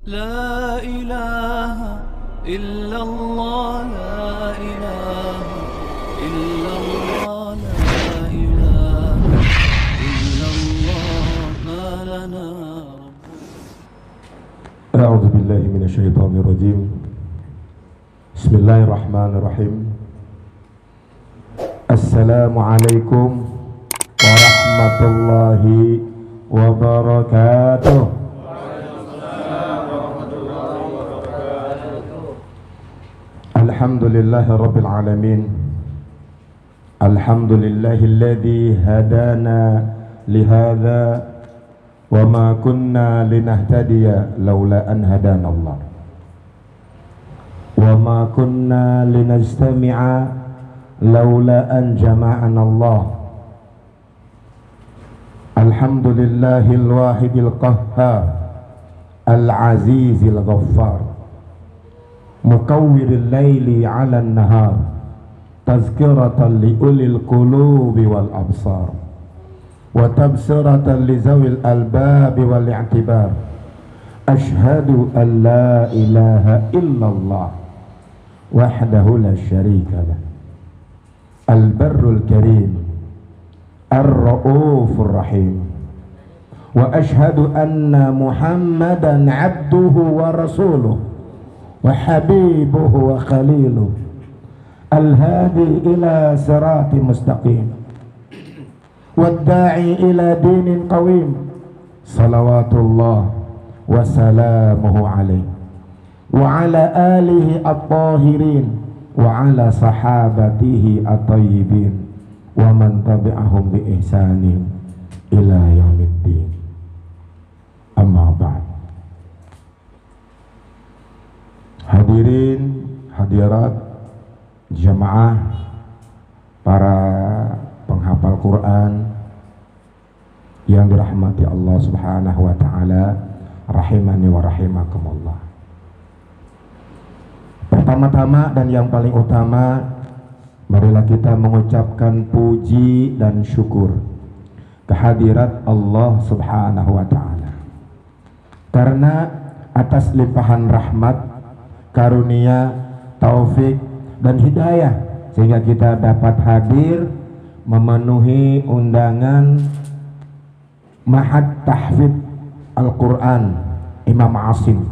لا إله إلا الله لا إله إلا الله لا إله إلا الله ما لنا أعوذ بالله من الشيطان الرجيم بسم الله الرحمن الرحيم السلام عليكم ورحمة الله وبركاته. Alhamdulillahi Rabbil Alamin. Alhamdulillahilladzi hadana lihadza wa ma kunna linahtadiya laula an hadana Allah wa ma kunna linajtami'a laula an jama'ana Allah. Alhamdulillahil wahidil qahhar al-azizil ghaffar mukawwiril laili 'alan nahar tazkiratan li ulil qulubi wal absar wa tabsiratan li zawil albabi wal i'tibar. Ashhadu an la ilaha illallah wahdahu la syarika lah al-barrul karim ar-ra'ufur rahim wa ashhadu anna muhammadan abduhu wa rasuluh wa habibuhu wa khaliluh al-hadi ila sirati mustaqim wad-da'i ila dinin qawim salawatullah wa salamuhu alaihi wa ala alihi at-tahirin wa ala sahabatihi at-tayyibin wa man tabi'ahum bi ihsanin ila yaumiddin. Amma ba'd. Hadirin hadirat jamaah, para penghafal Quran yang dirahmati Allah Subhanahu wa taala, rahimani wa rahimakumullah. Pertama-tama dan yang paling utama, marilah kita mengucapkan puji dan syukur kehadirat Allah Subhanahu wa taala, karena atas limpahan rahmat, karunia, taufik dan hidayah sehingga kita dapat hadir memenuhi undangan Ma'had Tahfidz Al-Quran Imam Asim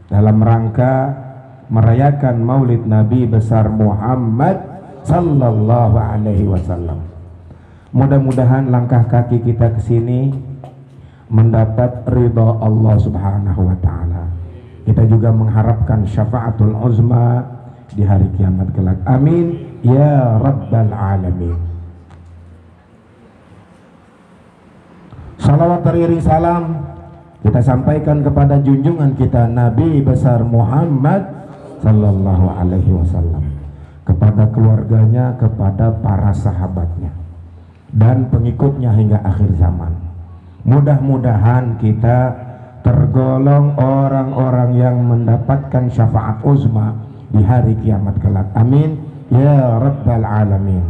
dalam rangka merayakan Maulid Nabi besar Muhammad sallallahu alaihi wasallam. Mudah-mudahan langkah kaki kita ke sini mendapat ridha Allah Subhanahu wa taala. Kita juga mengharapkan syafaatul uzma di hari kiamat kelak. Amin ya rabbal alamin. Salawat beriring salam kita sampaikan kepada junjungan kita Nabi besar Muhammad sallallahu alaihi wasallam, kepada keluarganya, kepada para sahabatnya dan pengikutnya hingga akhir zaman. Mudah-mudahan kita tergolong orang-orang yang mendapatkan syafaat uzma di hari kiamat kelak. Amin ya rabbal alamin.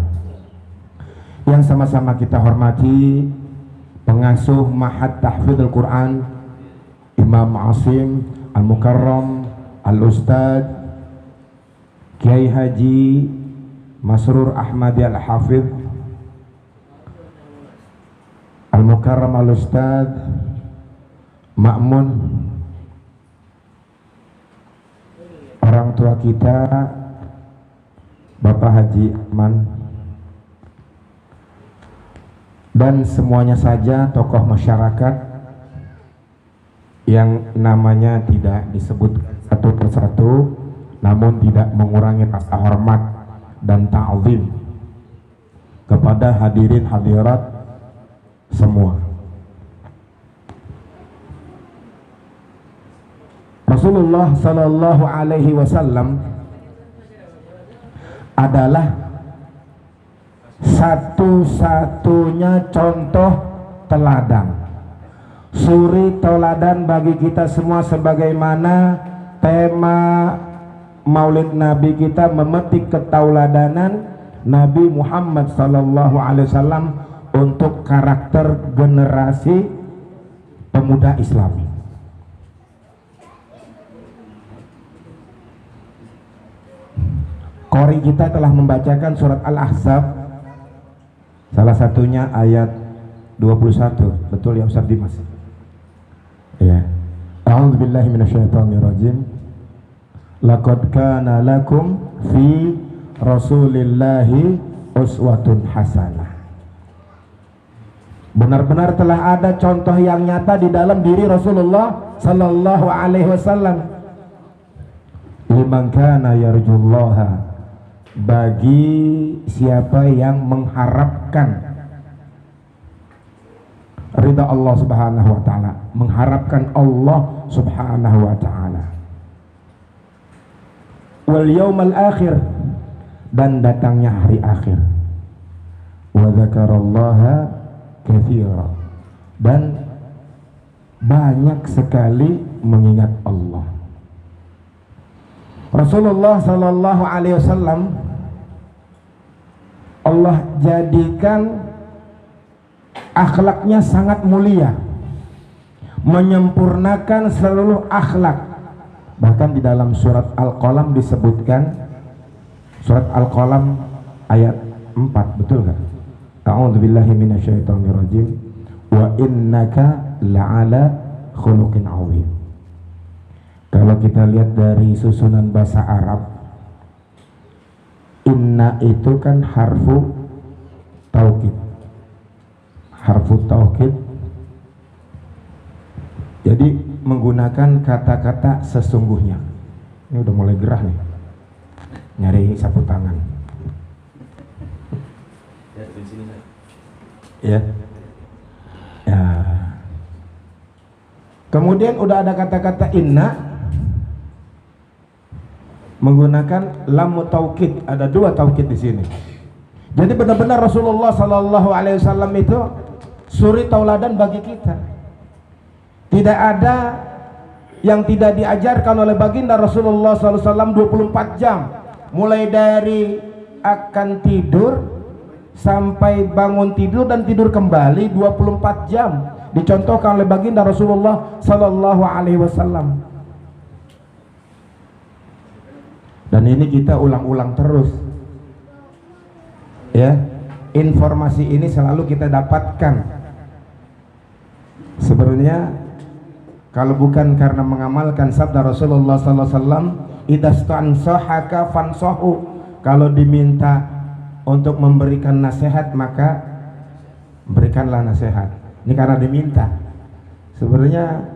Yang sama-sama kita hormati pengasuh Ma'had Tahfidz Al-Quran Imam Asim Al-Mukarram Al-Ustadz Kiai Haji Masrur Ahmadi Al-Hafidz Al-Mukarram Al-Ustadz Ma'mun, orang tua kita Bapak Haji Ahmad, dan semuanya saja tokoh masyarakat yang namanya tidak disebut satu persatu, namun tidak mengurangi rasa hormat dan ta'zim kepada hadirin hadirat semua. Rasulullah sallallahu alaihi wasallam adalah satu-satunya contoh teladan, suri teladan bagi kita semua, sebagaimana tema Maulid Nabi kita memetik ketauladanan Nabi Muhammad sallallahu alaihi wasallam untuk karakter generasi pemuda Islami. Qori kita telah membacakan surat Al-Ahzab, salah satunya ayat 21. Betul ya Ustaz Dimas? Ya. A'udzubillahi minasyaitonirrajim. Laqad kana lakum fi Rasulillahi uswatun hasanah. Benar-benar telah ada contoh yang nyata di dalam diri Rasulullah sallallahu alaihi wasallam. Liman kana yarjullaha, bagi siapa yang mengharapkan ridha Allah subhanahu wa ta'ala, mengharapkan Allah subhanahu wa ta'ala, wal yawmal akhir, dan datangnya hari akhir, wa dzakarallaha katsira, dan banyak sekali mengingat Allah. Rasulullah sallallahu alaihi wasallam Allah jadikan akhlaknya sangat mulia, menyempurnakan seluruh akhlak. Bahkan di dalam surat Al-Qalam disebutkan, surat Al-Qalam ayat 4, betul kan? A'udzubillahi minasyaitonirrajim. Wa innaka la'ala khuluqin 'azim. Kalau kita lihat dari susunan bahasa Arab, inna itu kan harfu taukid. Harfu taukid, jadi menggunakan kata-kata sesungguhnya. Ini udah mulai gerah nih, nyari sapu tangan. Ya. Ya. Kemudian udah ada kata-kata inna menggunakan lam taukid, ada 2 taukid di sini. Jadi benar-benar Rasulullah sallallahu alaihi wasallam itu suri tauladan bagi kita. Tidak ada yang tidak diajarkan oleh baginda Rasulullah sallallahu alaihi wasallam 24 jam, mulai dari akan tidur sampai bangun tidur dan tidur kembali 24 jam dicontohkan oleh baginda Rasulullah sallallahu alaihi wasallam. Dan ini kita ulang-ulang terus, ya. Informasi ini selalu kita dapatkan. Sebenarnya kalau bukan karena mengamalkan sabda Rasulullah sallallahu alaihi wasallam, idastansahaka fansahu, kalau diminta untuk memberikan nasihat maka berikanlah nasihat. Ini karena diminta. Sebenarnya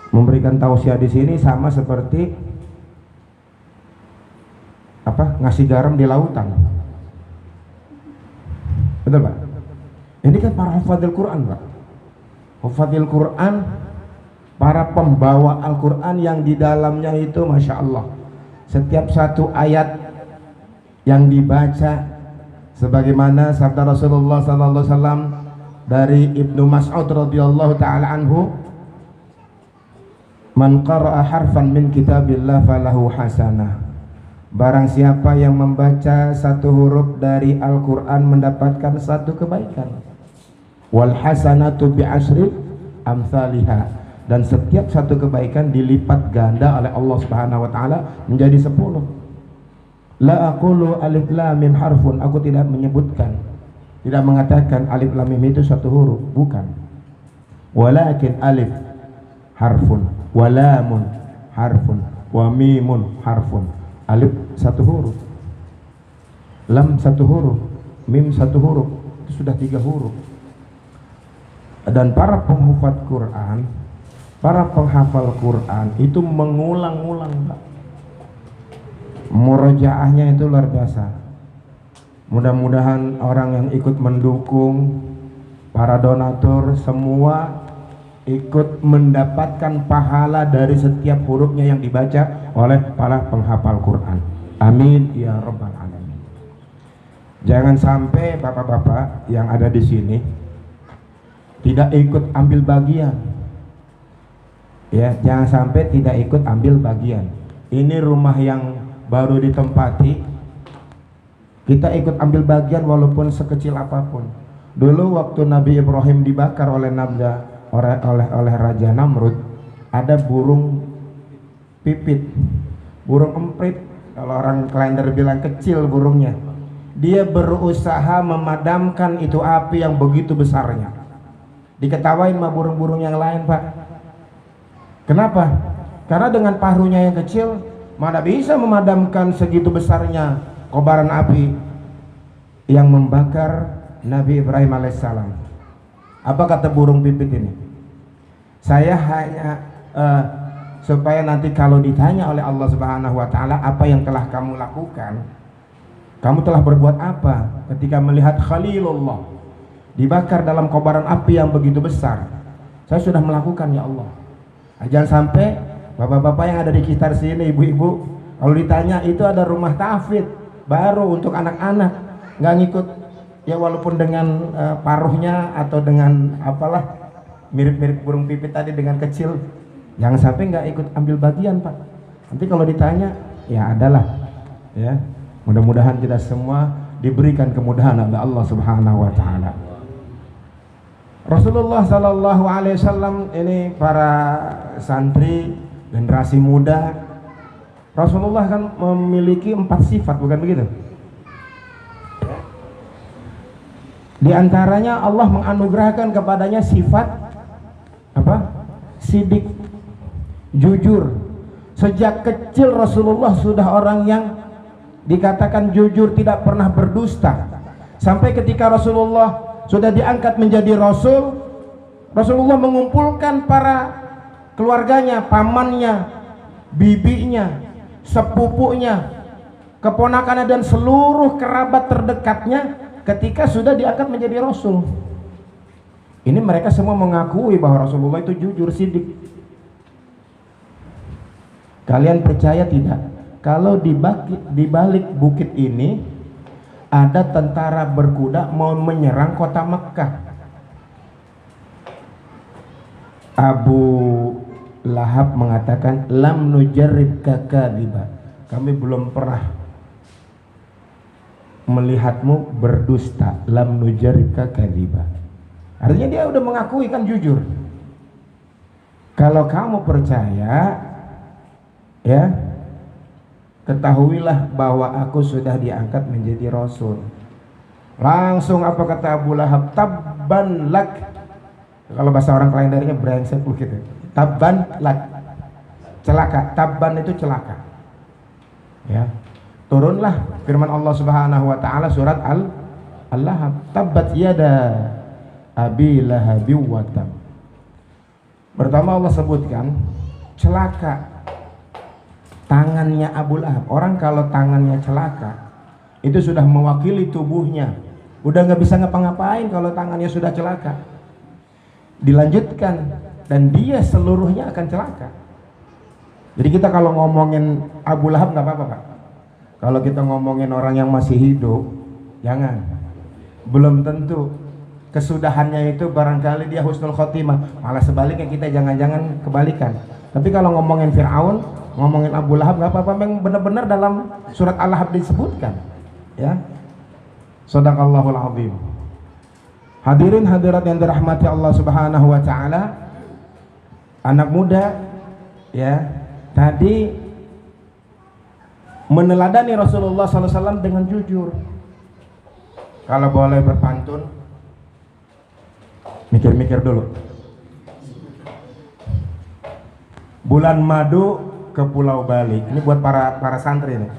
memberikan tausiah di sini sama seperti apa? Ngasih garam di lautan. Betul Pak? Ini kan para hafadzil Quran Pak. Hafadzil Quran, para pembawa Al-Quran yang di dalamnya itu Masya Allah, setiap satu ayat yang dibaca sebagaimana sabda Rasulullah SAW dari Ibnu Mas'ud radhiyallahu ta'ala anhu, man qara'a harfan min kitabillah falahu hasanah, barang siapa yang membaca satu huruf dari Al-Quran mendapatkan satu kebaikan. Wal hasanatu bi asri amsalihha, dan setiap satu kebaikan dilipat ganda oleh Allah Subhanahu wa taala menjadi 10. La aqulu alif lam mim harfun, aku tidak menyebutkan, tidak mengatakan alif lam mim itu satu huruf, bukan. Walakin alif harfun, wa lamun harfun, wa mimun harfun. Alif satu huruf, lam satu huruf, mim satu huruf, itu sudah 3 huruf. Dan para penghafal Quran, para penghafal Quran itu mengulang-ulang, murojaahnya itu luar biasa. Mudah-mudahan orang yang ikut mendukung, para donatur semua ikut mendapatkan pahala dari setiap hurufnya yang dibaca oleh para penghafal Quran. Amin ya rabbal alamin. Jangan sampai bapak-bapak yang ada di sini tidak ikut ambil bagian. Ya, jangan sampai tidak ikut ambil bagian. Ini rumah yang baru ditempati, kita ikut ambil bagian walaupun sekecil apapun. Dulu waktu Nabi Ibrahim dibakar oleh Raja Namrud, ada burung pipit burung emprit, kalau orang kalender bilang kecil burungnya. Dia berusaha memadamkan itu api yang begitu besarnya. Diketawain sama burung-burung yang lain, Pak. Kenapa? Karena dengan paruhnya yang kecil mana bisa memadamkan segitu besarnya kobaran api yang membakar Nabi Ibrahim alaihissalam. Apa kata burung pipit ini? Saya hanya supaya nanti kalau ditanya oleh Allah Subhanahu wa taala apa yang telah kamu lakukan, kamu telah berbuat apa ketika melihat Khalilullah dibakar dalam kobaran api yang begitu besar? Saya sudah melakukan, ya Allah. Jangan sampai bapak-bapak yang ada di sekitar sini, ibu-ibu, kalau ditanya itu ada rumah tahfidz baru untuk anak-anak, nggak ngikut, ya walaupun dengan paruhnya atau dengan apalah mirip-mirip burung pipit tadi dengan kecil, jangan sampai nggak ikut ambil bagian, Pak. Nanti kalau ditanya, ya adalah, ya mudah-mudahan kita semua diberikan kemudahan oleh Allah Subhanahu wa taala. Rasulullah sallallahu alaihi wasallam ini, para santri generasi muda, Rasulullah kan memiliki 4 sifat, bukan begitu? Di antaranya Allah menganugerahkan kepadanya sifat apa? Sidik, jujur. Sejak kecil Rasulullah sudah orang yang dikatakan jujur, tidak pernah berdusta. Sampai ketika Rasulullah sudah diangkat menjadi Rasul, Rasulullah mengumpulkan para keluarganya, pamannya, bibinya, sepupunya, keponakannya dan seluruh kerabat terdekatnya ketika sudah diangkat menjadi Rasul. Ini mereka semua mengakui bahwa Rasulullah itu jujur, sidik. Kalian percaya tidak? Kalau di balik bukit ini ada tentara berkuda mau menyerang kota Mekkah. Abu Lahab mengatakan, lam nujarrib kakadziba. Kami belum pernah melihatmu berdusta. Lam nujarrib kakadziba. Artinya dia udah mengakui kan jujur. Kalau kamu percaya, ya ketahuilah bahwa aku sudah diangkat menjadi Rasul. Langsung apa kata Abu Lahab? Tabban lak. Kalau bahasa orang kalendernya brengsek begitu. Tabban lak, celaka. Tabban itu celaka. Ya, turunlah firman Allah Subhanahu wa taala surat Al-Lahab. Tabbat yada abi lahabi wa tab. Pertama Allah sebutkan celaka tangannya Abu Lahab. Orang kalau tangannya celaka itu sudah mewakili tubuhnya, udah nggak bisa ngapa-ngapain kalau tangannya sudah celaka. Dilanjutkan, dan dia seluruhnya akan celaka. Jadi kita kalau ngomongin Abu Lahab nggak apa-apa, Pak. Kalau kita ngomongin orang yang masih hidup, jangan. Belum tentu kesudahannya itu barangkali dia husnul khotimah, malah sebaliknya kita jangan-jangan kebalikan. Tapi kalau ngomongin Fir'aun, ngomongin Abu Lahab nggak apa-apa, memang benar-benar dalam surat Al-Lahab disebutkan, ya. Shadaqallahul azim. Hadirin hadirat yang dirahmati Allah Subhanahu wa taala, anak muda, ya, tadi meneladani Rasulullah SAW dengan jujur. Kalau boleh berpantun, mikir-mikir dulu. Bulan madu ke Pulau Bali. Ini buat para santri nih.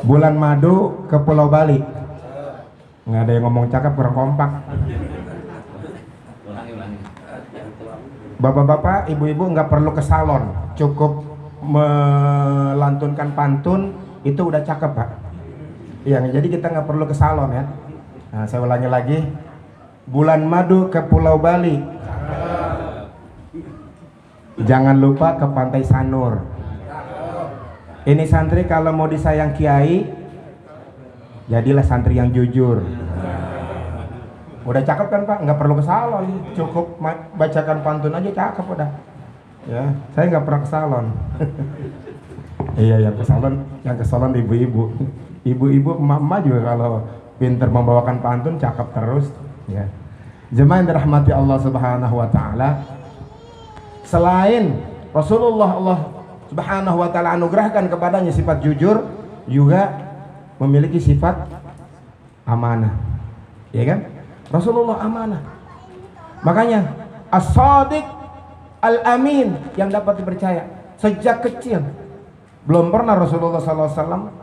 Bulan madu ke Pulau Bali. Nggak ada yang ngomong cakap, kurang kompak. Bapak-bapak, ibu-ibu nggak perlu ke salon, cukup melantunkan pantun itu udah cakep, Pak. Iya, jadi kita nggak perlu ke salon, ya. Nah, saya ulangi lagi. Bulan madu ke Pulau Bali. Jangan lupa ke Pantai Sanur. Ini santri kalau mau disayang kiai, jadilah santri yang jujur. Udah cakep kan, Pak? Nggak perlu ke salon, cukup bacakan pantun aja cakep udah. Ya, saya nggak pernah ke salon. Iya, yang ke salon ibu-ibu. Ibu-ibu, emak-emak juga kalau pinter membawakan pantun cakep terus. Ya. Jemaah yang dirahmati Allah Subhanahu wa taala, selain Rasulullah Allah Subhanahu wa ta'ala anugerahkan kepadanya sifat jujur, juga memiliki sifat amanah. Ya kan? Rasulullah amanah. Makanya as-sadiq al-amin, yang dapat dipercaya sejak kecil. Belum pernah Rasulullah SAW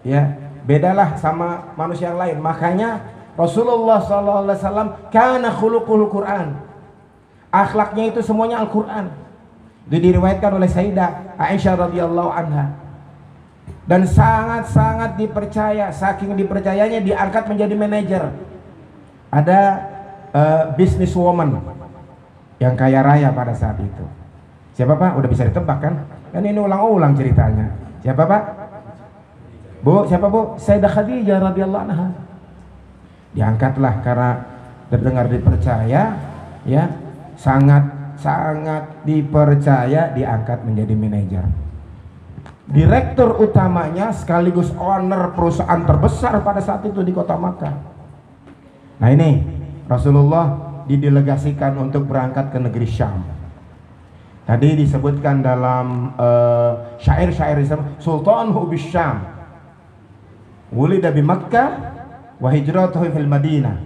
ya bedalah sama manusia yang lain. Makanya Rasulullah SAW kana khuluqul Quran, akhlaknya itu semuanya Al-Quran. Itu diriwayatkan oleh Sayyidah Aisyah radhiyallahu anha. Dan sangat-sangat dipercaya, saking dipercayanya diangkat menjadi manajer. Ada businesswoman yang kaya raya pada saat itu. Siapa Pak? Udah bisa ditebak kan? Kan ini ulang-ulang ceritanya. Siapa Pak? Bu, siapa Bu? Sayyidah Khadijah radhiyallahu anha. Diangkatlah karena terdengar dipercaya, ya, sangat dipercaya, diangkat menjadi manajer. Direktur utamanya sekaligus owner perusahaan terbesar pada saat itu di kota Makkah. Nah ini Rasulullah didelegasikan untuk berangkat ke negeri Syam. Tadi disebutkan dalam syair-syair Islam, Sultanuhu bisyam wulida bi Makkah wa hijratuhu fil Madinah.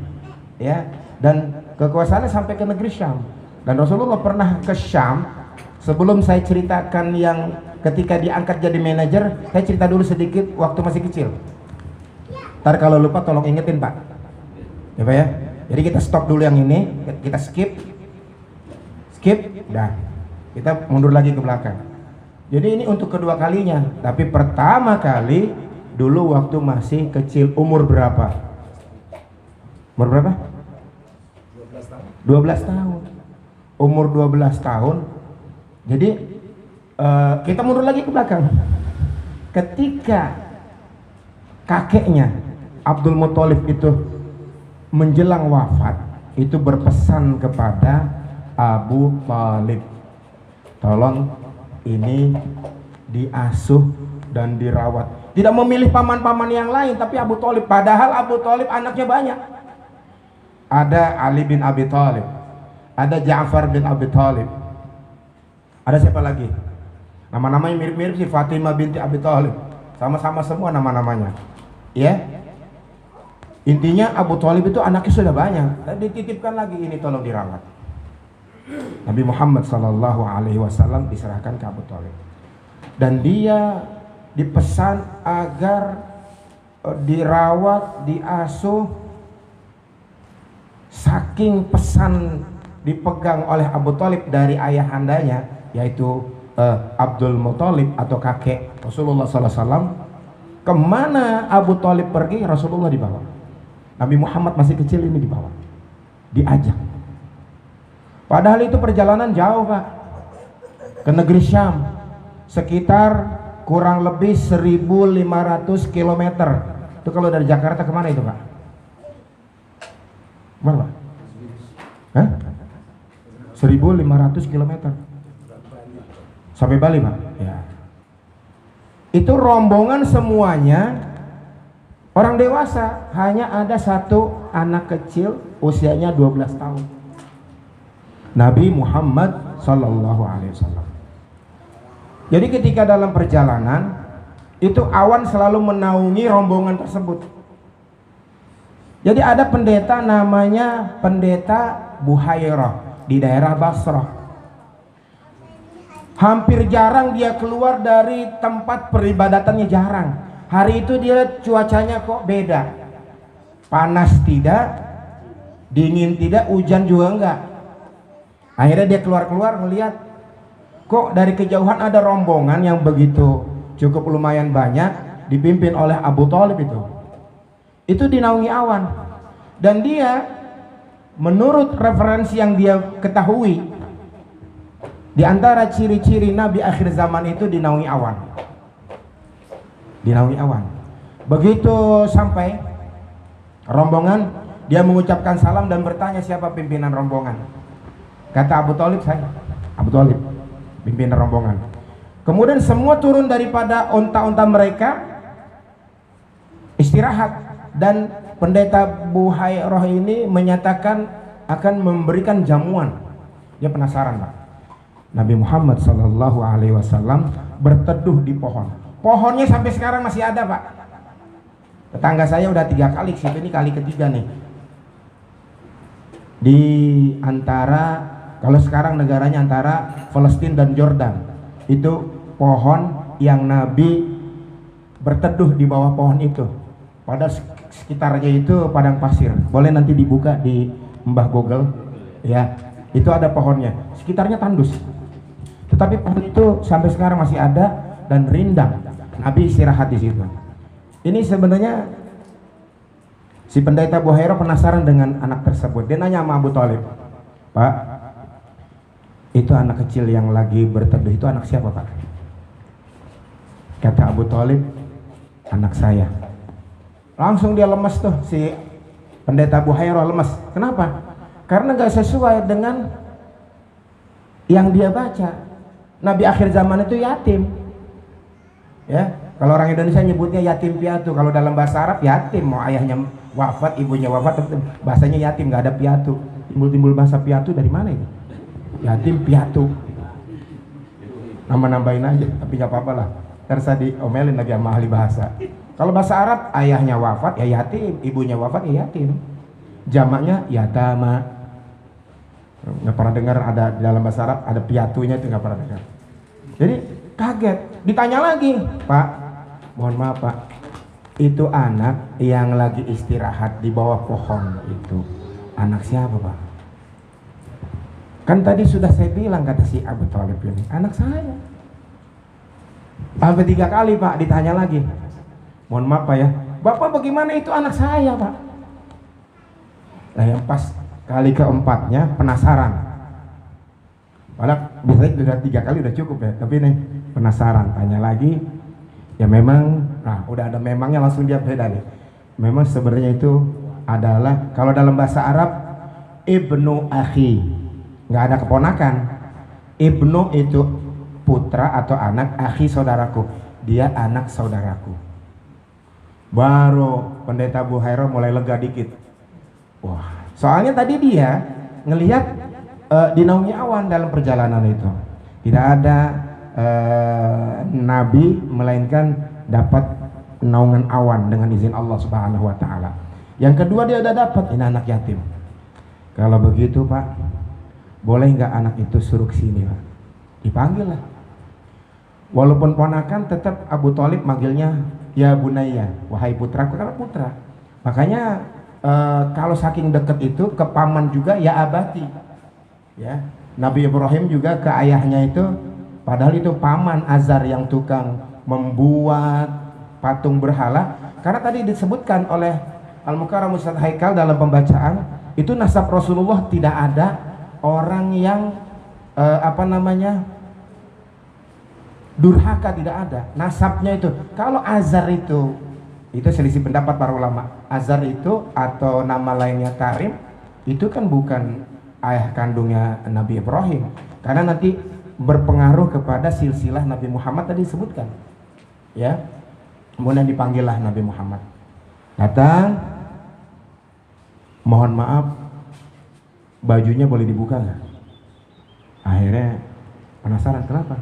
Ya, dan kekuasaannya sampai ke negeri Syam. Dan Rasulullah pernah ke Syam. Sebelum saya ceritakan yang ketika diangkat jadi manajer, saya cerita dulu sedikit waktu masih kecil. Ntar kalau lupa tolong ingetin Pak. Ya Pak ya. Jadi kita stop dulu yang ini, kita skip, dah. Kita mundur lagi ke belakang. Jadi ini untuk kedua kalinya. Tapi pertama kali dulu waktu masih kecil, umur berapa? Umur berapa? 12 tahun. 12 tahun. Umur 12 tahun. Jadi kita mundur lagi ke belakang. Ketika kakeknya Abdul Muthalib itu menjelang wafat, itu berpesan kepada Abu Thalib, tolong ini diasuh dan dirawat. Tidak memilih paman-paman yang lain, tapi Abu Thalib. Padahal Abu Thalib anaknya banyak. Ada Ali bin Abi Thalib, ada Ja'far bin Abi Thalib, ada siapa lagi? Nama-namanya mirip-mirip sih, Fatimah binti Abi Thalib. Sama-sama semua nama-namanya. Ya. Intinya Abu Thalib itu anaknya sudah banyak. Dan dititipkan lagi, ini tolong dirawat. Nabi Muhammad SAW diserahkan ke Abu Thalib. Dan dia dipesan agar dirawat, diasuh. Saking pesan dipegang oleh Abu Thalib dari ayahandanya, yaitu Abdul Muthalib atau kakek Rasulullah SAW. Kemana Abu Thalib pergi, Rasulullah dibawa. Nabi Muhammad masih kecil ini dibawa, diajak. Padahal itu perjalanan jauh Pak, ke negeri Syam, sekitar kurang lebih 1.500 km. Itu kalau dari Jakarta kemana itu Pak? Mana Pak? Hah? 1.500 km sampai Bali Pak. Ya. Itu rombongan semuanya orang dewasa, hanya ada satu anak kecil usianya 12 tahun. Nabi Muhammad Sallallahu Alaihi Wasallam. Jadi ketika dalam perjalanan itu awan selalu menaungi rombongan tersebut. Jadi ada pendeta namanya pendeta Buhairah di daerah Basrah. Hampir jarang dia keluar dari tempat peribadatannya, jarang. Hari itu dia cuacanya kok beda. Panas tidak, dingin tidak, hujan juga enggak. Akhirnya dia keluar-keluar melihat kok dari kejauhan ada rombongan yang begitu cukup lumayan banyak dipimpin oleh Abu Thalib itu. Itu dinaungi awan. Dan dia menurut referensi yang dia ketahui, di antara ciri-ciri Nabi akhir zaman itu dinaungi awan. Dinaungi awan. Begitu sampai rombongan, dia mengucapkan salam dan bertanya siapa pimpinan rombongan. Kata Abu Thalib, saya Abu Thalib, pimpinan rombongan. Kemudian semua turun daripada onta-onta mereka, istirahat. Dan pendeta Buhairah ini menyatakan akan memberikan jamuan. Dia penasaran Pak. Nabi Muhammad Sallallahu Alaihi Wasallam berteduh di pohon. Pohonnya sampai sekarang masih ada, Pak. Tetangga saya udah 3 kali, ini kali ketiga nih. Di antara, kalau sekarang negaranya antara Palestina dan Jordan, itu pohon yang Nabi berteduh di bawah pohon itu. Pada sekitarnya itu padang pasir. Boleh nanti dibuka di Mbah Google, ya. Itu ada pohonnya. Sekitarnya tandus. Tetapi pohon itu sampai sekarang masih ada dan rindang. Nabi istirahat di situ. Ini sebenarnya si pendeta Buhairah penasaran dengan anak tersebut. Dia nanya sama Abu Thalib, "Pak, itu anak kecil yang lagi berteduh itu anak siapa, Pak?" Kata Abu Thalib, "Anak saya." Langsung dia lemes tuh, si pendeta Buhairah lemes. Kenapa? Karena gak sesuai dengan yang dia baca. Nabi akhir zaman itu yatim, ya. Kalau orang Indonesia nyebutnya yatim piatu, kalau dalam bahasa Arab yatim, mau ayahnya wafat, ibunya wafat, bahasanya yatim, nggak ada piatu. Timbul bahasa piatu dari mana itu? Yatim piatu, nambahin aja, tapi nggak apa-apa lah. Terus diomelin lagi sama ahli bahasa. Kalau bahasa Arab, ayahnya wafat ya yatim, ibunya wafat ya yatim. Jamaknya yatama. Nggak pernah dengar ada di dalam bahasa Arab ada piatunya, itu nggak pernah dengar. Jadi kaget, ditanya lagi, "Pak, mohon maaf Pak, itu anak yang lagi istirahat di bawah pohon itu anak siapa, Pak?" Kan tadi sudah saya bilang, kata si Abu Thalib ini, "Anak saya." Sampai 3 kali Pak ditanya lagi, "Mohon maaf Pak ya, Bapak bagaimana itu anak saya, Pak?" Nah yang pas kali keempatnya penasaran. Padahal biasanya sudah 3 kali udah cukup ya, tapi nih penasaran, tanya lagi. Ya memang, nah udah ada memangnya langsung dia beda nih. Memang sebenarnya itu adalah, kalau dalam bahasa Arab, ibnu akhi, nggak ada keponakan. Ibnu itu putra atau anak, akhi saudaraku, dia anak saudaraku. Baru pendeta Buhairah mulai lega dikit. Wah, soalnya tadi dia ngelihat di naungi awan dalam perjalanan itu. Tidak ada nabi melainkan dapat naungan awan dengan izin Allah Subhanahu wa taala. Yang kedua dia udah dapat, ini anak yatim. Kalau begitu Pak, boleh nggak anak itu suruh ke sini, Pak? Dipanggil lah. Walaupun ponakan, tetap Abu Thalib manggilnya ya bunaya, wahai putraku, karena putra. Makanya kalau saking deket itu ke paman juga ya abati. Ya, Nabi Ibrahim juga ke ayahnya itu, padahal itu paman Azar yang tukang membuat patung berhala. Karena tadi disebutkan oleh Al-Mukarram Ustaz Haikal dalam pembacaan, itu nasab Rasulullah tidak ada orang yang durhaka, tidak ada nasabnya itu. Kalau Azar itu selisih pendapat para ulama. Azar itu atau nama lainnya Karim, itu kan bukan ayah kandungnya Nabi Ibrahim, karena nanti berpengaruh kepada silsilah Nabi Muhammad tadi disebutkan, ya. Kemudian dipanggillah Nabi Muhammad, datang, "Mohon maaf, bajunya boleh dibuka nggak?" Akhirnya penasaran, kenapa?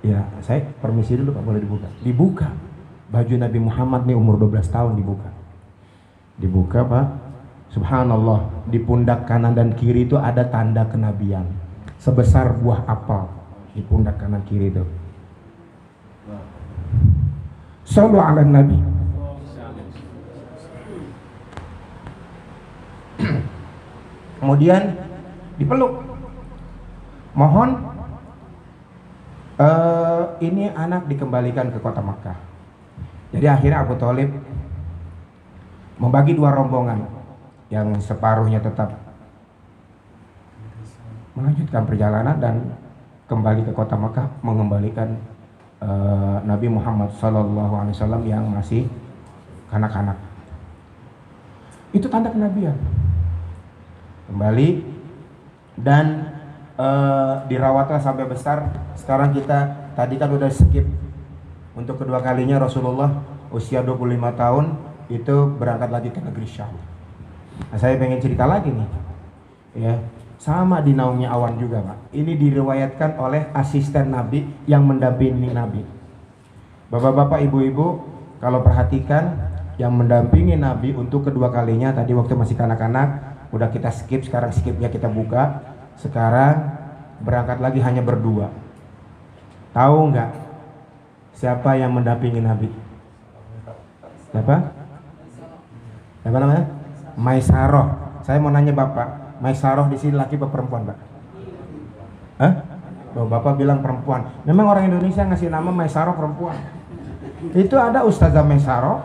"Ya saya permisi dulu Pak, boleh dibuka." Dibuka, baju Nabi Muhammad nih umur 12 tahun dibuka Pak. Subhanallah, di pundak kanan dan kiri itu ada tanda kenabian sebesar buah apel di pundak kanan kiri itu. Shallu ala Nabi. Kemudian dipeluk. Mohon ini anak dikembalikan ke kota Makkah. Jadi akhirnya Abu Thalib membagi 2 rombongan. Yang separuhnya tetap melanjutkan perjalanan dan kembali ke kota Makkah, mengembalikan Nabi Muhammad SAW yang masih kanak-kanak. Itu tanda kenabian. Kembali dan dirawatlah sampai besar. Sekarang kita tadi kan udah skip untuk kedua kalinya Rasulullah usia 25 tahun itu berangkat lagi ke negeri Syam. Nah, saya pengen cerita lagi nih, ya. Sama di naungnya awan juga Pak. Ini diriwayatkan oleh asisten Nabi yang mendampingi Nabi. Bapak-bapak, ibu-ibu, kalau perhatikan yang mendampingi Nabi untuk kedua kalinya tadi waktu masih kanak-kanak, udah kita skip, sekarang skipnya kita buka. Sekarang berangkat lagi hanya berdua. Tahu nggak siapa yang mendampingi Nabi? Siapa? Siapa namanya? Maisaroh. Saya mau nanya Bapak, Maisaroh di sini laki atau perempuan, Pak? Hah? Loh, Bapak bilang perempuan. Memang orang Indonesia ngasih nama Maisaroh perempuan. Itu ada Ustazah Maisaroh,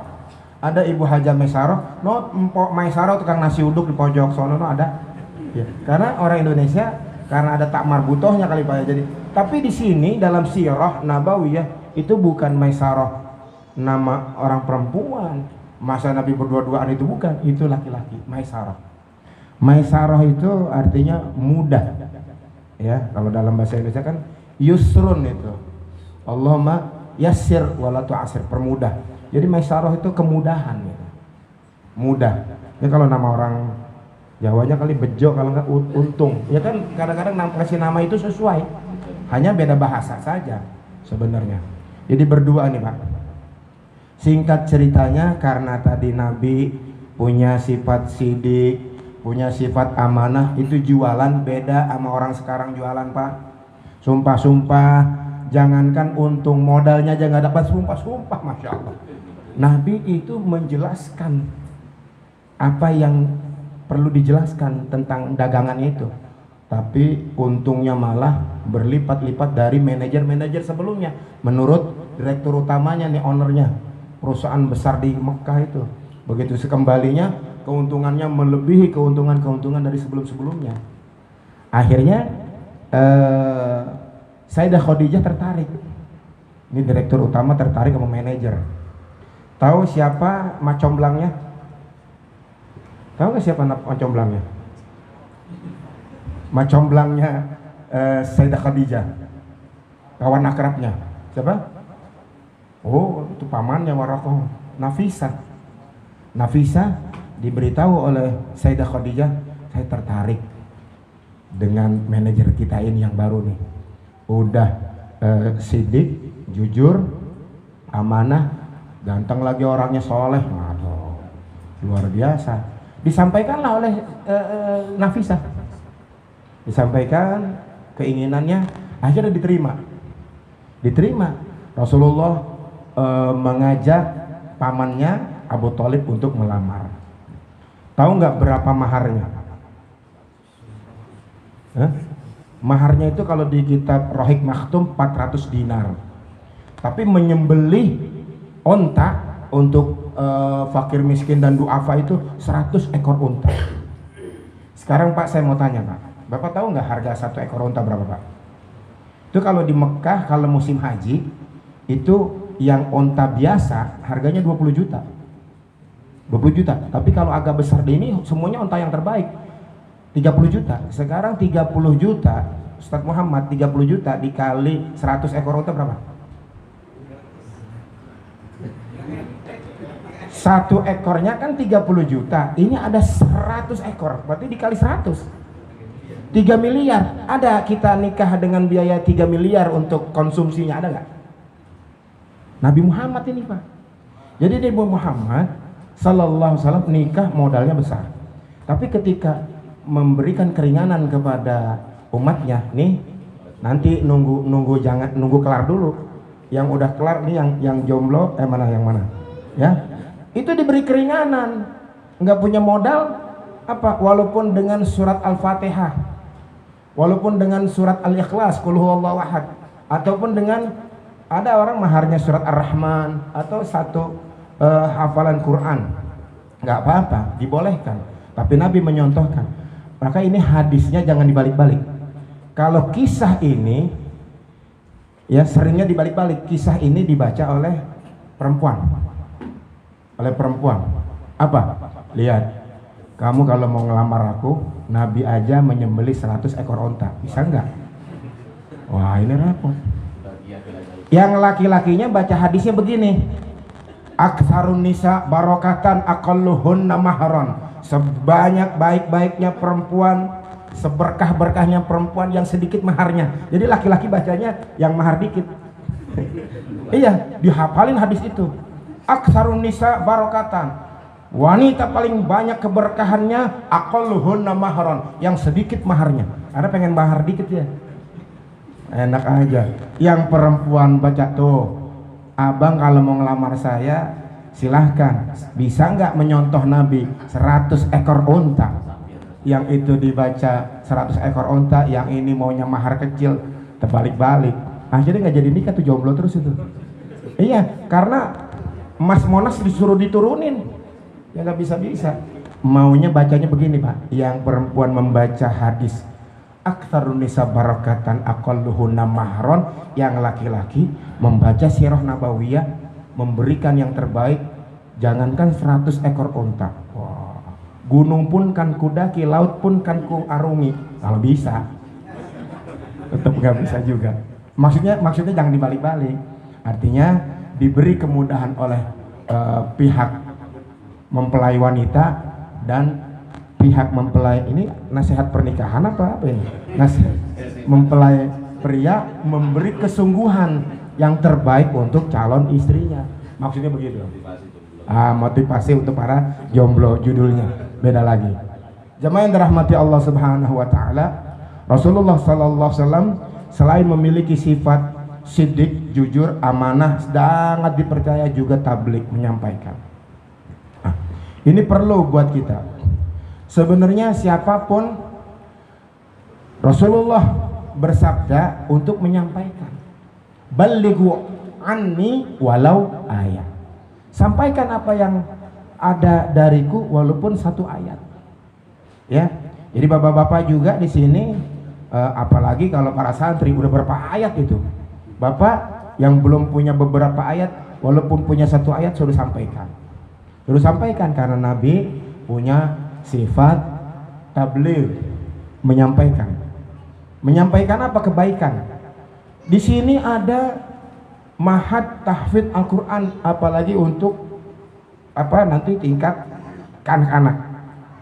ada Ibu Hajah Maisaroh, no Mpok Maisaroh tukang nasi uduk di pojok sono no ada. Ya, karena orang Indonesia karena ada tak marbutohnya kali Pak ya. Jadi, tapi di sini dalam sirah Nabawiyah itu bukan Maisaroh nama orang perempuan. Masa Nabi berdua-duaan itu bukan, itu laki-laki, Maisaroh. Maisaroh itu artinya mudah. Ya, kalau dalam bahasa Indonesia kan yusrun itu. Allahumma yassir wala tu'asir, permudah. Jadi Maisaroh itu kemudahan gitu. Mudah. Ya kalau nama orang Jawanya kali bejo, kalau nggak untung. Ya kan kadang-kadang kasih nama itu sesuai. Hanya beda bahasa saja sebenarnya. Jadi berdua nih Pak. Singkat ceritanya karena tadi Nabi punya sifat sidik, punya sifat amanah, itu jualan beda sama orang sekarang jualan Pak. Sumpah-sumpah, jangankan untung, modalnya aja nggak dapat, sumpah-sumpah, Masya Allah. Nabi itu menjelaskan apa yang perlu dijelaskan tentang dagangan itu, tapi untungnya malah berlipat-lipat dari manajer-manajer sebelumnya. Menurut direktur utamanya nih, ownernya perusahaan besar di Mekah itu, begitu sekembalinya keuntungannya melebihi keuntungan dari sebelum-sebelumnya. Akhirnya Sayyidah Khadijah tertarik. Ini direktur utama tertarik sama manajer. Tahu siapa macomblangnya? Tahu nggak siapa macomblangnya? Macomblangnya Sayyidah Khadijah, kawan akrabnya. Siapa? Oh, itu pamannya Warokoh, Nafisah. Nafisah diberitahu oleh Sayyidah Khadijah, saya tertarik dengan manajer kita ini yang baru nih. Udah sidik, jujur, amanah, ganteng lagi orangnya, soleh. Waduh, luar biasa. Disampaikanlah oleh Nafisah, disampaikan keinginannya, akhirnya diterima. Rasulullah mengajak pamannya Abu Thalib untuk melamar. Tahu nggak berapa maharnya? Maharnya itu kalau di kitab Rohik Maktum 400 dinar. Tapi menyembelih onta untuk fakir miskin dan duafa itu 100 ekor unta. Sekarang Pak, saya mau tanya Pak, Bapak tahu nggak harga 1 ekor unta berapa Pak? Itu kalau di Mekah kalau musim haji itu yang unta biasa harganya 20 juta. 20 juta. Tapi kalau agak besar di ini semuanya unta yang terbaik 30 juta. Sekarang 30 juta, Ustadz Muhammad, 30 juta dikali 100 ekor unta berapa? 1 ekornya kan 30 juta, ini ada 100 ekor, berarti dikali 100 3 miliar. Ada kita nikah dengan biaya 3 miliar untuk konsumsinya, ada nggak? Nabi Muhammad ini Pak. Jadi Nabi Muhammad Sallallahu Alaihi Wasallam nikah modalnya besar, tapi ketika memberikan keringanan kepada umatnya, nih nanti nunggu jangan nunggu kelar dulu, yang udah kelar nih yang jomblo mana yang mana ya, itu diberi keringanan, nggak punya modal apa, walaupun dengan surat Al-Fatihah, walaupun dengan surat Al-Ikhlas, Qul huwallahu ahad, ataupun dengan ada orang maharnya surat Ar-Rahman atau satu hafalan Quran, nggak apa-apa, dibolehkan. Tapi Nabi menyontohkan. Maka ini hadisnya jangan dibalik-balik. Kalau kisah ini ya seringnya dibalik-balik, kisah ini dibaca oleh perempuan. Apa? Lihat, kamu kalau mau ngelamar aku, Nabi aja menyembelih 100 ekor onta, bisa nggak? Wah, ini repot. Yang laki-lakinya baca hadisnya begini, aktsarun nisa barokatan aqalluhunna mahran, sebanyak baik-baiknya perempuan seberkah-berkahnya perempuan yang sedikit maharnya. Jadi laki-laki bacanya yang mahar dikit. Iya, dihafalin hadis itu. Aktsarun nisa barokatan, wanita paling banyak keberkahannya aqalluhunna mahron, yang sedikit maharnya. Ada pengen mahar dikit ya? Enak aja. Yang perempuan baca tuh, abang kalau mau ngelamar saya silahkan, bisa nggak menyontoh Nabi 100 ekor unta, yang itu dibaca 100 ekor unta, yang ini maunya mahar kecil, terbalik-balik, akhirnya nggak jadi nikah tuh, jomblo terus itu. Iya, karena Mas Monas disuruh diturunin, ya nggak bisa-bisa, maunya bacanya begini Pak, yang perempuan membaca hadis aktsarun nisa barakatan aqalluhunna mahron, yang laki-laki membaca sirah nabawiyah, memberikan yang terbaik, jangankan 100 ekor unta. Wah, gunung pun kan kudaki, laut pun kan ku arungi. Kalau bisa, tetap nggak bisa juga. Maksudnya jangan dibalik-balik. Artinya diberi kemudahan oleh pihak mempelai wanita dan pihak mempelai. Ini nasihat pernikahan apa ini? Nasihat mempelai pria memberi kesungguhan yang terbaik untuk calon istrinya. Maksudnya begitu. Motivasi untuk para jomblo, judulnya beda lagi. Jemaah yang dirahmati Allah Subhanahu wa taala, Rasulullah sallallahu alaihi wasallam selain memiliki sifat siddiq, jujur, amanah, sangat dipercaya juga tabligh, menyampaikan. Ini perlu buat kita. Sebenarnya siapapun, Rasulullah bersabda untuk menyampaikan, balighu anni walau ayat, sampaikan apa yang ada dariku walaupun satu ayat. Ya, jadi bapak-bapak juga di sini, apalagi kalau para santri udah berapa ayat itu, bapak yang belum punya beberapa ayat, walaupun punya satu ayat suruh sampaikan, karena Nabi punya sifat tabligh, menyampaikan apa? Kebaikan. Di sini ada mahad tahfidz Al-Qur'an, apalagi untuk nanti tingkat anak-anak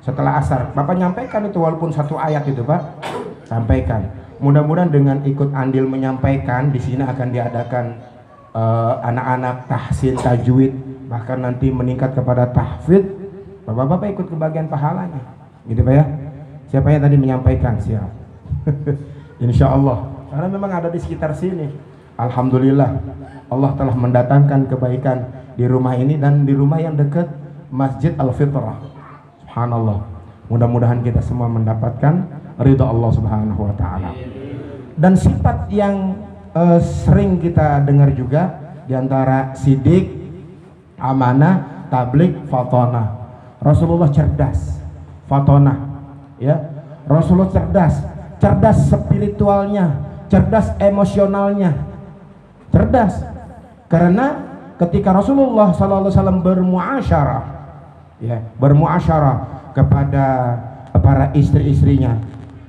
setelah asar. Bapak nyampaikan itu walaupun satu ayat itu, Pak, sampaikan. Mudah-mudahan dengan ikut andil menyampaikan, di sini akan diadakan anak-anak tahsin, tajwid, bahkan nanti meningkat kepada tahfidz. Bapak-bapak ikut kebagian pahalanya, gitu Pak ya. Siapa yang tadi menyampaikan? Siap. Insya Allah, karena memang ada di sekitar sini. Alhamdulillah, Allah telah mendatangkan kebaikan di rumah ini dan di rumah yang dekat Masjid Al-Fitrah. Subhanallah. Mudah-mudahan kita semua mendapatkan ridha Allah Subhanahu wa taala. Dan sifat yang sering kita dengar juga di antara siddiq, amanah, tabligh, fatonah. Rasulullah cerdas, fatonah, ya. Rasulullah cerdas spiritualnya, cerdas emosionalnya, cerdas. Karena ketika Rasulullah SAW bermuasyarah, ya, bermuasyarah kepada para istri-istrinya,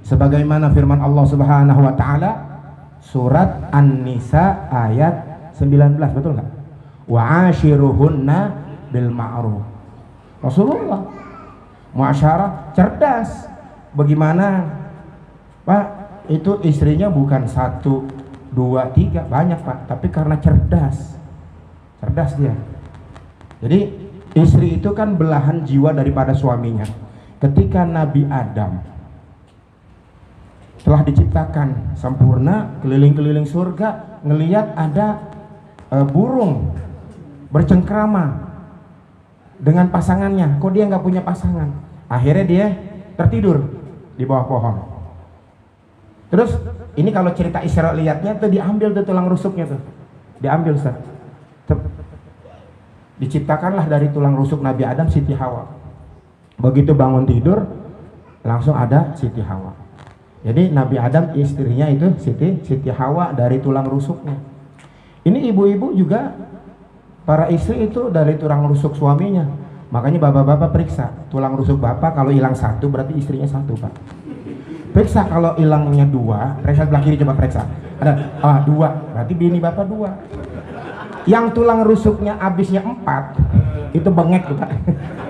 sebagaimana firman Allah Subhanahu wa taala surat An-Nisa ayat 19, betul nggak? Wa ashiruhunna bil ma'ruf. Rasulullah muasyarah, cerdas. Bagaimana Pak? Itu istrinya bukan 1, 2, 3, banyak Pak, tapi karena cerdas dia. Jadi istri itu kan belahan jiwa daripada suaminya. Ketika Nabi Adam telah diciptakan sempurna, keliling-keliling surga, ngelihat ada burung bercengkrama dengan pasangannya. Kok dia nggak punya pasangan? Akhirnya dia tertidur di bawah pohon. Terus ini kalau cerita Israiliyatnya tuh diambil tuh tulang rusuknya tuh, diambil Ustaz. Diciptakanlah dari tulang rusuk Nabi Adam Siti Hawa. Begitu bangun tidur langsung ada Siti Hawa. Jadi Nabi Adam istrinya itu Siti Hawa dari tulang rusuknya. Ini ibu-ibu juga, para istri itu dari tulang rusuk suaminya. Makanya bapak-bapak periksa tulang rusuk bapak, kalau hilang 1 berarti istrinya 1 Pak. Periksa kalau hilangnya 2, periksa sebelah kiri, coba periksa. Ada 2, berarti bini bapak 2. Yang tulang rusuknya habisnya 4 itu bengek tuh Pak.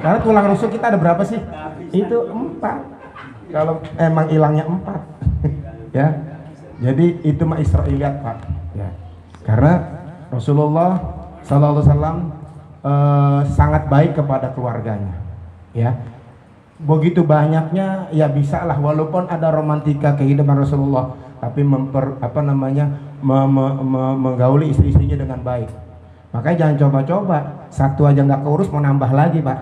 Karena tulang rusuk kita ada berapa sih? Itu 4. kalau emang hilangnya 4 ya. Jadi itu mah Israiliyat Pak ya. Karena Rasulullah sallallahu alaihi wasallam sangat baik kepada keluarganya ya. Begitu banyaknya ya bisa lah, walaupun ada romantika kehidupan Rasulullah, tapi menggauli istri-istrinya dengan baik. Makanya jangan coba-coba satu aja nggak keurus mau nambah lagi Pak,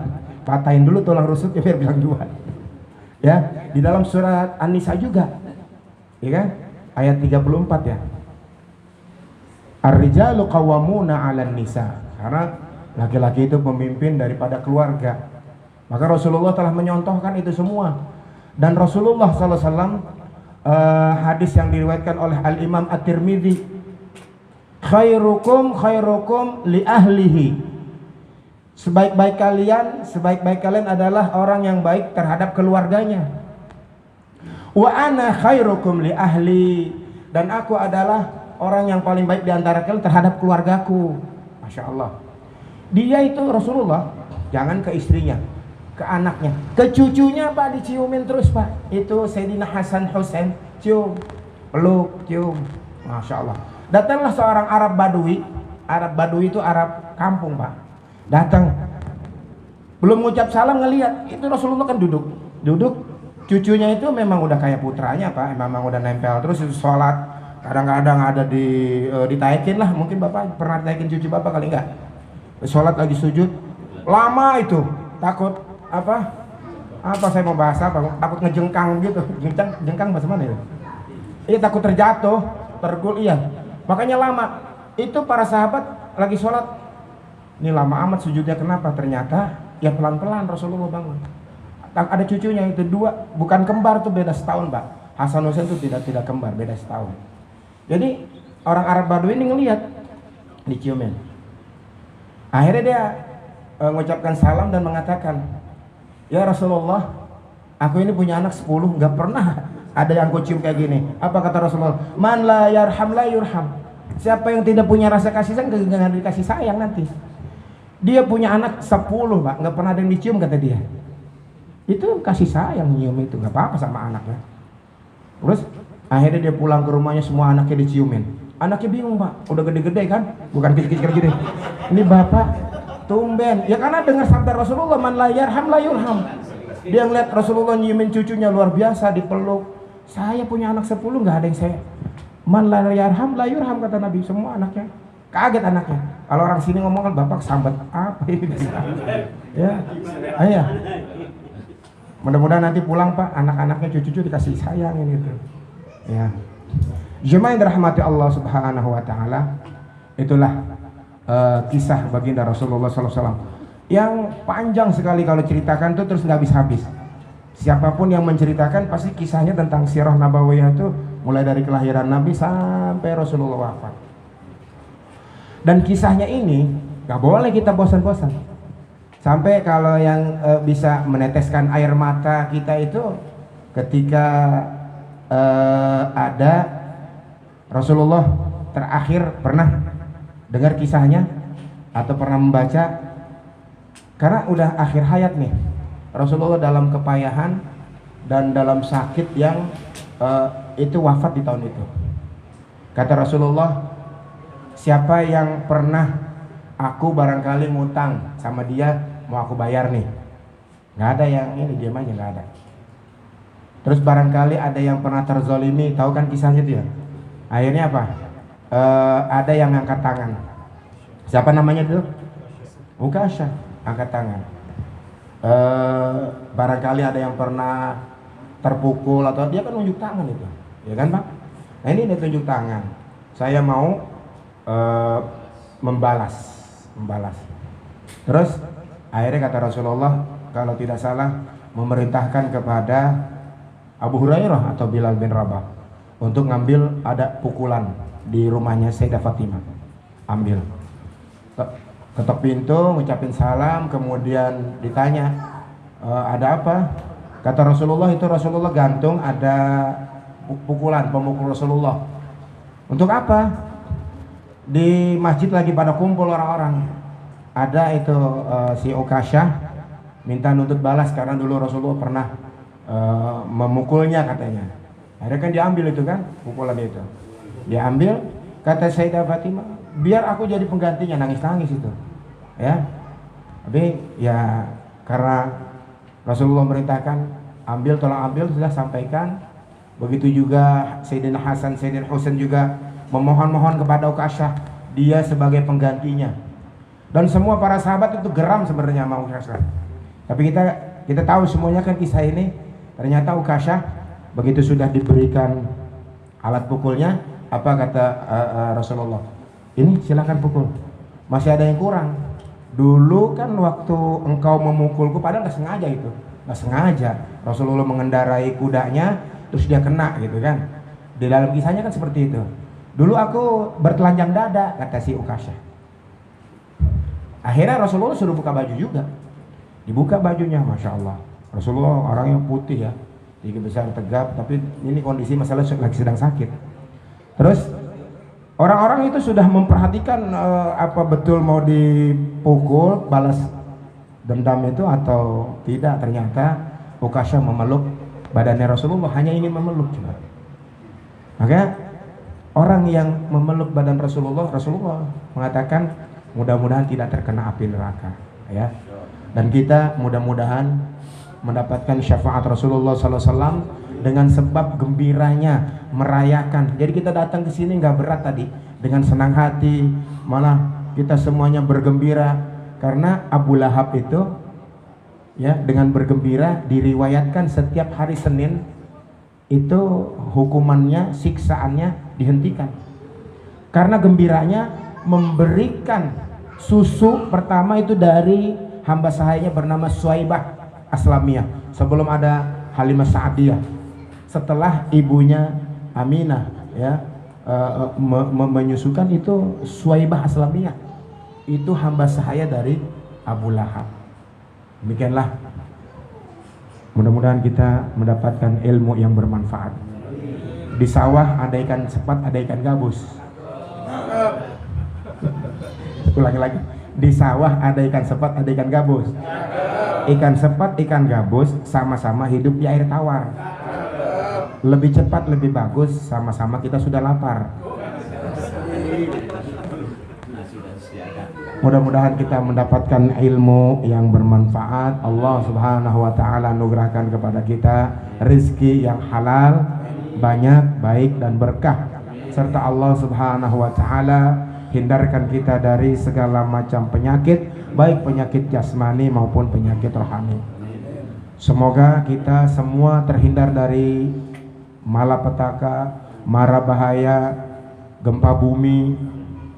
patahin dulu tulang rusuknya biar bilang 2 ya. Di dalam surat An-Nisa juga ya kan, ayat 34 ya, ar-rijalu qawwamuna 'alan nisa, karena laki-laki itu pemimpin daripada keluarga. Maka Rasulullah telah menyontohkan itu semua. Dan Rasulullah SAW hadis yang diriwayatkan oleh Al-Imam At-Tirmidzi, khairukum li ahlihi, sebaik-baik kalian adalah orang yang baik terhadap keluarganya. Wa ana khairukum li ahli, dan aku adalah orang yang paling baik di antara kalian terhadap keluargaku. Masya Allah. Dia itu Rasulullah, jangan ke istrinya, ke anaknya, ke cucunya Pak, diciumin terus Pak. Itu Sayyidina Hasan Husain, cium, peluk, cium. Masya Allah. Datanglah seorang Arab Badui. Arab Badui itu Arab kampung Pak. Datang, belum ngucap salam ngelihat itu Rasulullah kan duduk. Cucunya itu memang udah kayak putranya Pak, memang udah nempel terus itu sholat. Kadang-kadang ada ditaikin lah, mungkin Bapak pernah taikin cucu Bapak kali enggak? Sholat lagi sujud, lama itu, takut apa saya mau bahas apa, takut ngejengkang gitu. Jengkang bahasa mana ya? Iya, takut terjatuh, tergul, iya. Makanya lama. Itu para sahabat lagi sholat, ini lama amat sujudnya, kenapa? Ternyata ya pelan-pelan Rasulullah bangun. Ada cucunya itu 2, bukan kembar tuh, beda setahun Pak. Hasan Husain itu tidak kembar, beda setahun. Jadi orang Arab Badui ini ngelihat, diciumin. Akhirnya dia mengucapkan salam dan mengatakan, ya Rasulullah, aku ini punya anak 10, nggak pernah ada yang aku cium kayak gini. Apa kata Rasulullah? Man la yarham la yurham. Siapa yang tidak punya rasa kasih sayang, nggak dikasih sayang nanti. Dia punya anak 10 Pak, nggak pernah ada yang dicium kata dia. Itu kasih sayang, nyium itu nggak apa-apa sama anaknya. Terus akhirnya dia pulang ke rumahnya, semua anaknya diciumin. Anaknya bingung Pak, udah gede-gede kan, bukan kecil-kecil gini. Ini bapak tumben, ya karena dengar sabda Rasulullah, man la yarham la yurham. Dia ngeliat Rasulullah nyiumin cucunya luar biasa, dipeluk. Saya punya anak 10, nggak ada yang saya. Man la yarham la yurham kata Nabi, semua anaknya. Kaget anaknya. Kalau orang sini ngomong kan, bapak sambat apa ini? Ya, ayah. Mudah-mudahan nanti pulang Pak, anak-anaknya cucu-cucu dikasih sayang ini tuh. Ya. Jemaah yang dirahmati Allah Subhanahu wa taala, itulah kisah baginda Rasulullah SAW yang panjang sekali kalau ceritakan tuh terus nggak habis-habis. Siapapun yang menceritakan pasti kisahnya tentang sirah nabawiyah itu mulai dari kelahiran Nabi sampai Rasulullah wafat. Dan kisahnya ini nggak boleh kita bosan-bosan. Sampai kalau yang bisa meneteskan air mata kita itu ketika ada Rasulullah terakhir pernah dengar kisahnya atau pernah membaca, karena udah akhir hayat nih Rasulullah dalam kepayahan dan dalam sakit yang itu wafat di tahun itu. Kata Rasulullah, siapa yang pernah aku barangkali ngutang sama dia mau aku bayar nih, nggak ada yang ini, diam aja, nggak ada. Terus barangkali ada yang pernah terzolimi, tahu kan kisahnya itu ya. Akhirnya apa? Ada yang angkat tangan. Siapa namanya itu? Ukasha, angkat tangan. Barangkali ada yang pernah terpukul atau dia kan nunjuk tangan itu, ya kan Pak? Nah ini dia tunjuk tangan. Saya mau membalas. Terus akhirnya kata Rasulullah, kalau tidak salah memerintahkan kepada Abu Hurairah atau Bilal bin Rabah untuk ngambil, ada pukulan di rumahnya Sayyidah Fatimah, ambil, ketok pintu, ngucapin salam, kemudian ditanya ada apa? Kata Rasulullah, itu Rasulullah gantung ada pukulan, pemukul Rasulullah. Untuk apa? Di masjid lagi pada kumpul orang-orang, ada itu si Ukasha minta nuntut balas karena dulu Rasulullah pernah memukulnya katanya. Akhirnya kan diambil itu kan pukulan itu. Diambil, kata Sayyidah Fatimah, biar aku jadi penggantinya, nangis-nangis itu. Ya. Tapi ya karena Rasulullah merintahkan ambil, tolong ambil, sudah sampaikan. Begitu juga Sayyidina Hasan, Sayyidina Husain juga memohon-mohon kepada Ukasyah, dia sebagai penggantinya. Dan semua para sahabat itu geram sebenarnya sama Ukasyah. Tapi kita tahu semuanya kan kisah ini. Ternyata Ukasyah begitu sudah diberikan alat pukulnya, apa kata Rasulullah? Ini silakan pukul. Masih ada yang kurang. Dulu kan waktu engkau memukulku, padahal nggak sengaja itu, nggak sengaja. Rasulullah mengendarai kudanya, terus dia kena gitu kan. Di dalam kisahnya kan seperti itu. Dulu aku bertelanjang dada, kata si Ukasyah. Akhirnya Rasulullah suruh buka baju juga. Dibuka bajunya, Masya Allah. Rasulullah orangnya putih ya, tinggi besar tegap, tapi ini kondisi masalah lagi sedang sakit. Terus orang-orang itu sudah memperhatikan apa betul mau dipukul, balas dendam itu atau tidak. Ternyata Ukasyah memeluk badannya Rasulullah, hanya ingin memeluk cuma. Maka orang yang memeluk badan Rasulullah mengatakan mudah-mudahan tidak terkena api neraka, ya. Dan kita mudah-mudahan mendapatkan syafaat Rasulullah SAW dengan sebab gembiranya merayakan. Jadi kita datang ke sini nggak berat tadi, dengan senang hati, malah kita semuanya bergembira karena Abu Lahab itu ya dengan bergembira diriwayatkan setiap hari Senin itu hukumannya, siksaannya dihentikan. Karena gembiranya memberikan susu pertama itu dari hamba sahayanya bernama Suwaibah Aslamiyah, sebelum ada Halimah Sa'diyah. Setelah ibunya Aminah ya menyusukan itu Suwaibah Aslamiyah, itu hamba sahaya dari Abu Lahab. Demikianlah, mudah-mudahan kita mendapatkan ilmu yang bermanfaat. Di sawah ada ikan sepat, ada ikan gabus. Ulangi lagi, di sawah ada ikan sepat, ada ikan gabus. Ikan sepat, ikan gabus sama-sama hidup di air tawar. Lebih cepat, lebih bagus, sama-sama kita sudah lapar. Mudah-mudahan kita mendapatkan ilmu yang bermanfaat. Allah Subhanahu wa taala anugerahkan kepada kita rezeki yang halal, banyak, baik dan berkah. Serta Allah Subhanahu wa taala hindarkan kita dari segala macam penyakit, baik penyakit jasmani maupun penyakit rohani. Semoga kita semua terhindar dari malapetaka, mara bahaya, gempa bumi,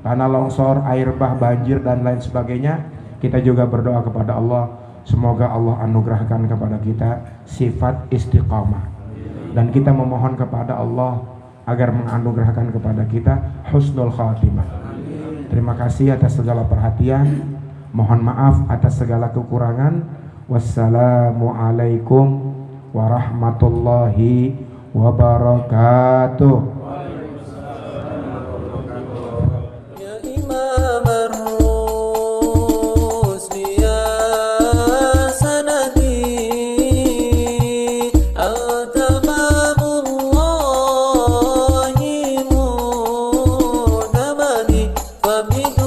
tanah longsor, air bah, banjir dan lain sebagainya. Kita juga berdoa kepada Allah, semoga Allah anugerahkan kepada kita sifat istiqamah. Dan kita memohon kepada Allah agar menganugerahkan kepada kita husnul khatimah. Terima kasih atas segala perhatian. Mohon maaf atas segala kekurangan. Wassalamualaikum warahmatullahi wabarakatuh. Bye.